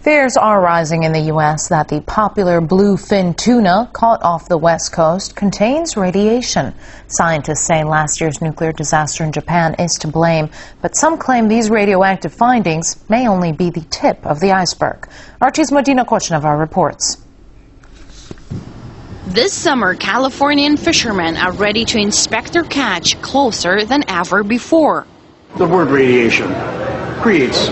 Fears are rising in the U.S. that the popular bluefin tuna caught off the West Coast contains radiation. Scientists say last year's nuclear disaster in Japan is to blame, but some claim these radioactive findings may only be the tip of the iceberg. Archie's Medina Kochneva reports. This summer, Californian fishermen are ready to inspect their catch closer than ever before. The word radiation creates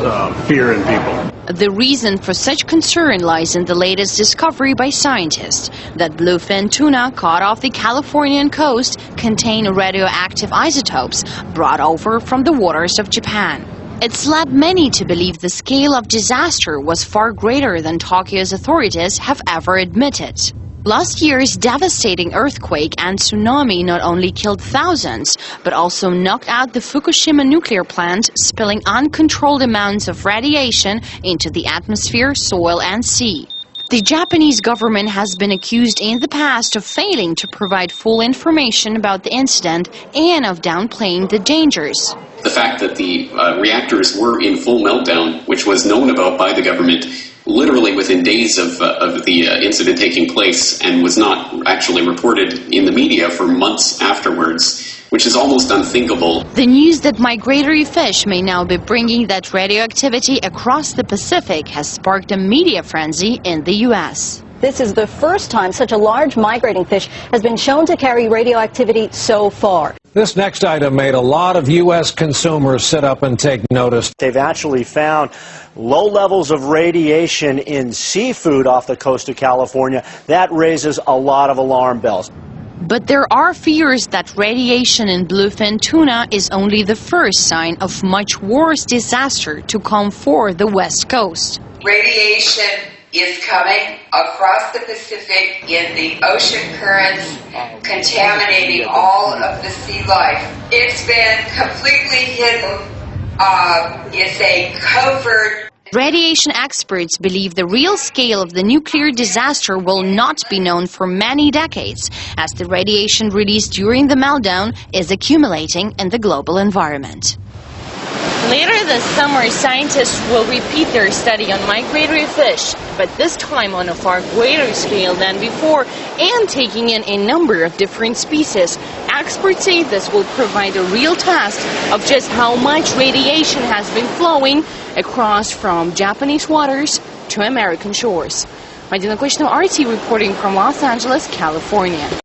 fear in people. The reason for such concern lies in the latest discovery by scientists that bluefin tuna caught off the Californian coast contain radioactive isotopes brought over from the waters of Japan. It's led many to believe the scale of disaster was far greater than Tokyo's authorities have ever admitted. Last year's devastating earthquake and tsunami not only killed thousands, but also knocked out the Fukushima nuclear plant, spilling uncontrolled amounts of radiation into the atmosphere, soil and sea. The Japanese government has been accused in the past of failing to provide full information about the incident and of downplaying the dangers. The fact that the reactors were in full meltdown, which was known about by the government literally within days of the incident taking place and was not actually reported in the media for months afterwards, which is almost unthinkable. The news that migratory fish may now be bringing that radioactivity across the Pacific has sparked a media frenzy in the U.S. This is the first time such a large migrating fish has been shown to carry radioactivity so far. This next item made a lot of U.S. consumers sit up and take notice. They've actually found low levels of radiation in seafood off the coast of California. That raises a lot of alarm bells. But there are fears that radiation in bluefin tuna is only the first sign of much worse disaster to come for the West Coast. Radiation is coming across the Pacific in the ocean currents, contaminating all of the sea life. It's been completely hidden. It's a covert. Radiation experts believe the real scale of the nuclear disaster will not be known for many decades, as the radiation released during the meltdown is accumulating in the global environment. Later this summer, scientists will repeat their study on migratory fish, but this time on a far greater scale than before and taking in a number of different species. Experts say this will provide a real test of just how much radiation has been flowing across from Japanese waters to American shores. Medina Kochneva, RT, reporting from Los Angeles, California.